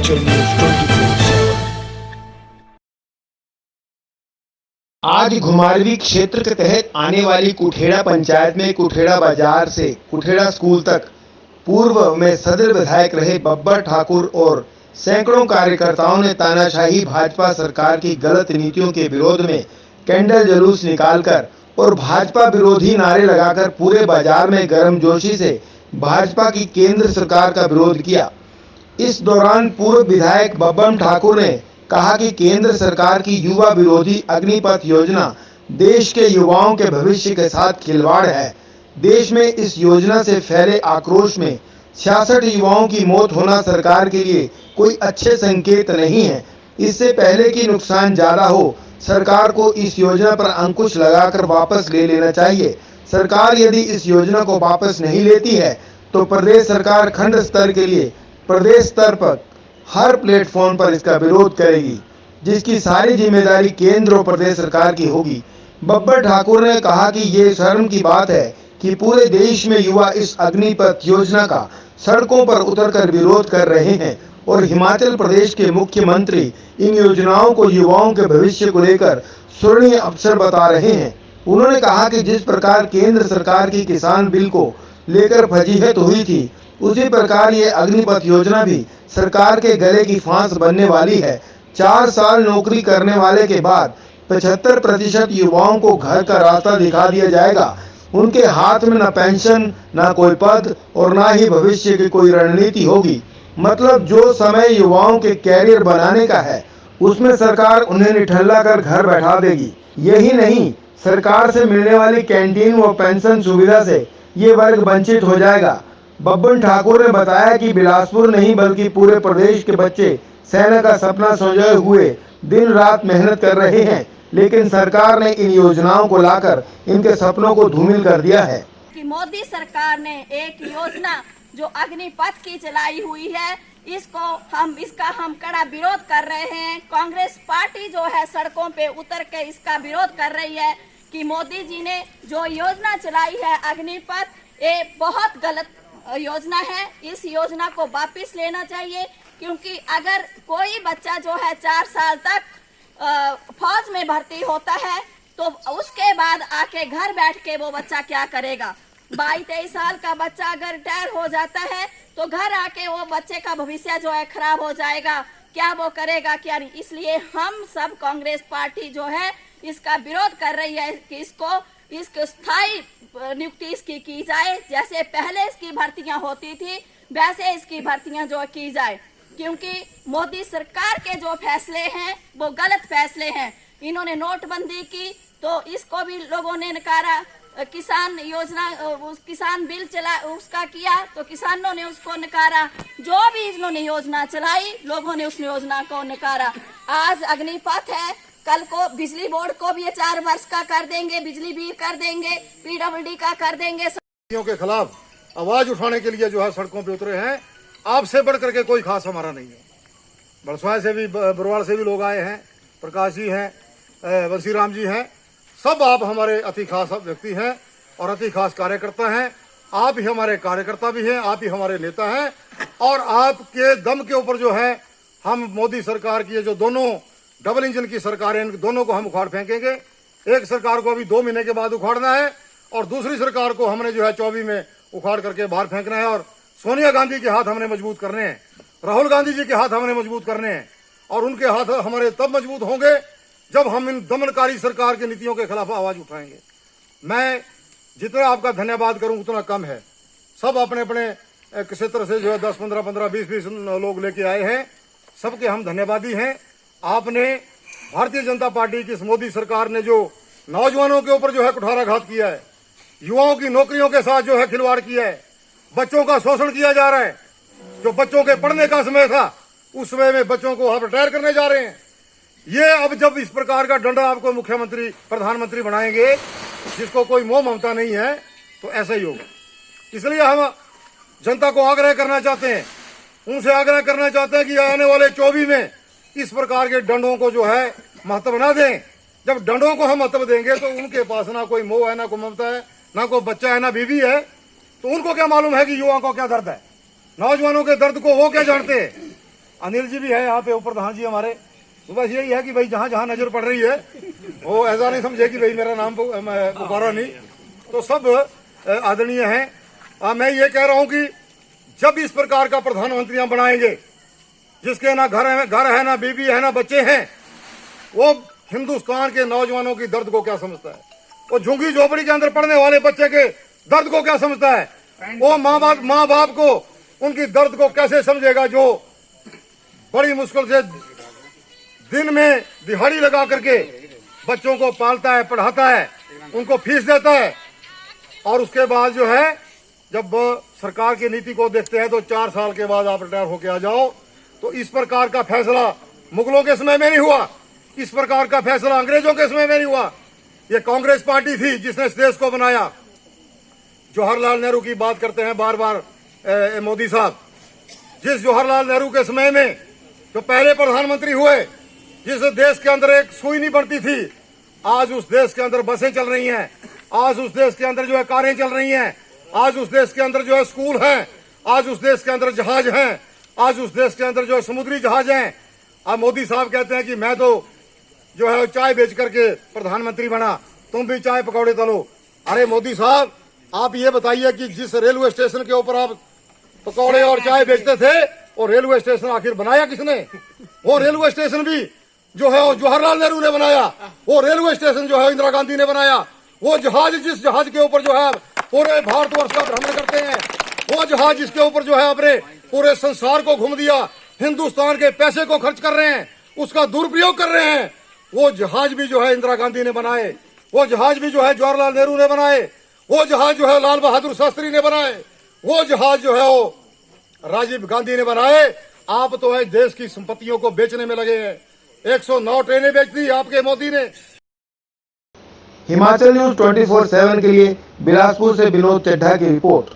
Himachal news 24/7। आज घुमारवीं क्षेत्र के तहत आने वाली कुठेड़ा पंचायत में कुठेड़ा बाजार से कुठेड़ा स्कूल तक पूर्व में सदर विधायक रहे बब्बर ठाकुर और सैकड़ों कार्यकर्ताओं ने तानाशाही भाजपा सरकार की गलत नीतियों के विरोध में कैंडल जुलूस निकालकर और भाजपा विरोधी नारे लगाकर पूरे बाजार में गर्मजोशी से भाजपा की केंद्र सरकार का विरोध किया। इस दौरान पूर्व विधायक बब्बर ठाकुर ने कहा कि केंद्र सरकार की युवा विरोधी अग्निपथ योजना देश के युवाओं के भविष्य के साथ खिलवाड़ है। देश में इस योजना से फैले आक्रोश में 66 युवाओं की मौत होना सरकार के लिए कोई अच्छे संकेत नहीं है। इससे पहले कि नुकसान ज्यादा हो, सरकार को इस योजना पर अंकुश लगाकर वापस ले लेना चाहिए। सरकार यदि इस योजना को वापस नहीं लेती है तो प्रदेश सरकार खंड स्तर के लिए प्रदेश स्तर पर हर प्लेटफॉर्म पर इसका विरोध करेगी, जिसकी सारी जिम्मेदारी केंद्र और प्रदेश सरकार की होगी। बब्बर ठाकुर ने कहा कि ये शर्म की बात है कि पूरे देश में युवा इस अग्निपथ योजना का सड़कों पर उतरकर विरोध कर रहे हैं और हिमाचल प्रदेश के मुख्यमंत्री इन योजनाओं को युवाओं के भविष्य को लेकर स्वर्णिम अवसर बता रहे हैं। उन्होंने कहा कि जिस प्रकार केंद्र सरकार की किसान बिल को लेकर फजीहत हुई थी, उसी प्रकार ये अग्निपथ योजना भी सरकार के गले की फांस बनने वाली है। 4 साल नौकरी करने वाले के बाद 75% युवाओं को घर का रास्ता दिखा दिया जाएगा। उनके हाथ में न पेंशन, न कोई पद और न ही भविष्य की कोई रणनीति होगी। मतलब जो समय युवाओं के कैरियर बनाने का है, उसमें सरकार उन्हें निठल्ला कर घर बैठा देगी। यही नहीं, सरकार से मिलने वाली कैंटीन व पेंशन सुविधा से ये वर्ग वंचित हो जाएगा। बब्बर ठाकुर ने बताया कि बिलासपुर नहीं बल्कि पूरे प्रदेश के बच्चे सेना का सपना संजोए हुए दिन रात मेहनत कर रहे हैं, लेकिन सरकार ने इन योजनाओं को लाकर इनके सपनों को धूमिल कर दिया है। कि मोदी सरकार ने एक योजना जो अग्निपथ की चलाई हुई है, इसका हम कड़ा विरोध कर रहे हैं। कांग्रेस पार्टी जो है सड़कों पे उतर के इसका विरोध कर रही है कि मोदी जी ने जो योजना चलाई है अग्निपथ, ये बहुत गलत योजना है। इस योजना को वापस लेना चाहिए, क्योंकि अगर कोई बच्चा जो है 4 साल तक फौज में भर्ती होता है तो उसके बाद आके घर बैठ के वो बच्चा क्या करेगा। 22-23 साल का बच्चा अगर रिटायर हो जाता है तो घर आके वो बच्चे का भविष्य जो है खराब हो जाएगा। क्या वो करेगा क्या नहीं। इसलिए हम सब कांग्रेस पार्टी जो है इसका विरोध कर रही है कि इसको स्थायी नियुक्ति इसकी की जाए। जैसे पहले इसकी भर्तियां होती थी वैसे इसकी भर्तियां जो की जाए, क्योंकि मोदी सरकार के जो फैसले हैं वो गलत फैसले हैं। इन्होंने नोटबंदी की तो इसको भी लोगों ने नकारा। किसान योजना, किसान बिल चला उसका किया तो किसानों ने उसको नकारा। जो भी इन्होंने योजना चलाई लोगों ने उस योजना को नकारा। आज अग्निपथ है, कल को बिजली बोर्ड को भी 4 वर्ष का कर देंगे, बिजली बिल कर देंगे, PWD का कर देंगे। के खिलाफ आवाज उठाने के लिए जो है सड़कों पे उतरे हैं। आपसे बढ़ करके कोई खास हमारा नहीं है। बड़सवाय से भी, बरवाड़ से भी लोग आए हैं, प्रकाश जी हैं, बंसीराम जी हैं। सब आप हमारे अति खास व्यक्ति हैं और अति खास कार्यकर्ता हैं। आप ही हमारे कार्यकर्ता भी हैं, आप ही हमारे नेता हैं। और आपके दम के ऊपर जो है हम मोदी सरकार की जो दोनों डबल इंजन की सरकार है, इन दोनों को हम उखाड़ फेंकेंगे। एक सरकार को अभी 2 महीने के बाद उखाड़ना है और दूसरी सरकार को हमने जो है 24 में उखाड़ करके बाहर फेंकना है। और सोनिया गांधी के हाथ हमने मजबूत करने हैं, राहुल गांधी जी के हाथ हमने मजबूत करने हैं। और उनके हाथ हमारे तब मजबूत होंगे जब हम इन दमनकारी सरकार की नीतियों के खिलाफ आवाज उठाएंगे। मैं जितना आपका धन्यवाद करूं उतना कम है। सब अपने अपने क्षेत्र से जो है 10, 15, 20 लोग लेके आए हैं। सबके हम धन्यवादी हैं। आपने भारतीय जनता पार्टी की इस मोदी सरकार ने जो नौजवानों के ऊपर जो है कुठाराघात किया है, युवाओं की नौकरियों के साथ जो है खिलवाड़ किया है, बच्चों का शोषण किया जा रहा है। जो बच्चों के पढ़ने का समय था उस समय में बच्चों को आप रिटायर करने जा रहे हैं। ये अब जब इस प्रकार का डंडा आपको मुख्यमंत्री प्रधानमंत्री बनाएंगे जिसको कोई मोह ममता नहीं है तो ऐसा ही होगा। इसलिए हम जनता को आग्रह करना चाहते हैं, उनसे आग्रह करना चाहते हैं कि आने वाले 24 में इस प्रकार के डंडों को जो है महत्व ना दें। जब डंडों को हम महत्व देंगे तो उनके पास ना कोई मोह है, ना कोई ममता है, ना कोई बच्चा है, ना बीवी है। तो उनको क्या मालूम है कि युवाओं को क्या दर्द है, नौजवानों के दर्द को वो क्या जानते हैं। अनिल जी भी है यहाँ पे, प्रधान जी हमारे। तो बस यही है कि भाई जहाँ जहाँ नजर पड़ रही है वो ऐसा नहीं समझे कि भाई मेरा नाम पुकारा नहीं। तो सब आदरणीय हैं। मैं ये कह रहा हूँ कि जब इस प्रकार का प्रधानमंत्री हम बनाएंगे जिसके ना घर है ना बीबी है ना बच्चे हैं, वो हिंदुस्तान के नौजवानों की दर्द को क्या समझता है? वो झुग्गी झोपड़ी के अंदर पढ़ने वाले बच्चे के दर्द को क्या समझता है? वो माँ बाप को उनकी दर्द को कैसे समझेगा जो बड़ी मुश्किल से दिन में दिहाड़ी लगा करके बच्चों को पालता है, पढ़ाता है, उनको फीस देता है, और उसके बाद जो है जब सरकार की नीति को देखते हैं तो 4 साल के बाद आप रिटायर होके आ जाओ। तो इस प्रकार का फैसला मुगलों के समय में नहीं हुआ, इस प्रकार का फैसला अंग्रेजों के समय में नहीं हुआ। ये कांग्रेस पार्टी थी जिसने इस देश को बनाया। जवाहरलाल नेहरू की बात करते हैं बार बार मोदी साहब। जिस जवाहरलाल नेहरू के समय में जो पहले प्रधानमंत्री हुए, जिस देश के अंदर एक सुई नहीं बढ़ती थी, आज उस देश के अंदर बसें चल रही हैं, आज उस देश के अंदर जो है कारें चल रही हैं, आज उस देश के अंदर जो है स्कूल हैं, आज उस देश के अंदर जहाज हैं, आज उस देश के अंदर जो है समुद्री जहाज हैं। अब मोदी साहब कहते हैं कि मैं तो जो है चाय बेच करके प्रधानमंत्री बना, तुम भी चाय पकौड़े तलो। अरे मोदी साहब, आप ये बताइए कि जिस रेलवे स्टेशन के ऊपर आप पकौड़े और चाय बेचते थे, वो रेलवे स्टेशन आखिर बनाया किसने? वो रेलवे स्टेशन भी जो है वो जवाहरलाल नेहरू ने बनाया, वो रेलवे स्टेशन जो है इंदिरा गांधी ने बनाया। वो जहाज, जिस जहाज के ऊपर जो है पूरे भारतवर्ष का भ्रमण करते हैं, वो जहाज जिसके ऊपर जो है अपने पूरे संसार को घूम दिया, हिंदुस्तान के पैसे को खर्च कर रहे हैं, उसका दुरुपयोग कर रहे हैं, वो जहाज भी जो है इंदिरा गांधी ने बनाए, वो जहाज भी जो है जवाहरलाल नेहरू ने बनाए, वो जहाज जो है लाल बहादुर शास्त्री ने बनाए, वो जहाज जो है वो राजीव गांधी ने बनाए। आप तो है देश की संपत्तियों को बेचने में लगे हैं। 109 ट्रेनें बेच दी आपके मोदी ने। हिमाचल न्यूज 24/7 के लिए बिलासपुर से विनोद चड्ढा की रिपोर्ट।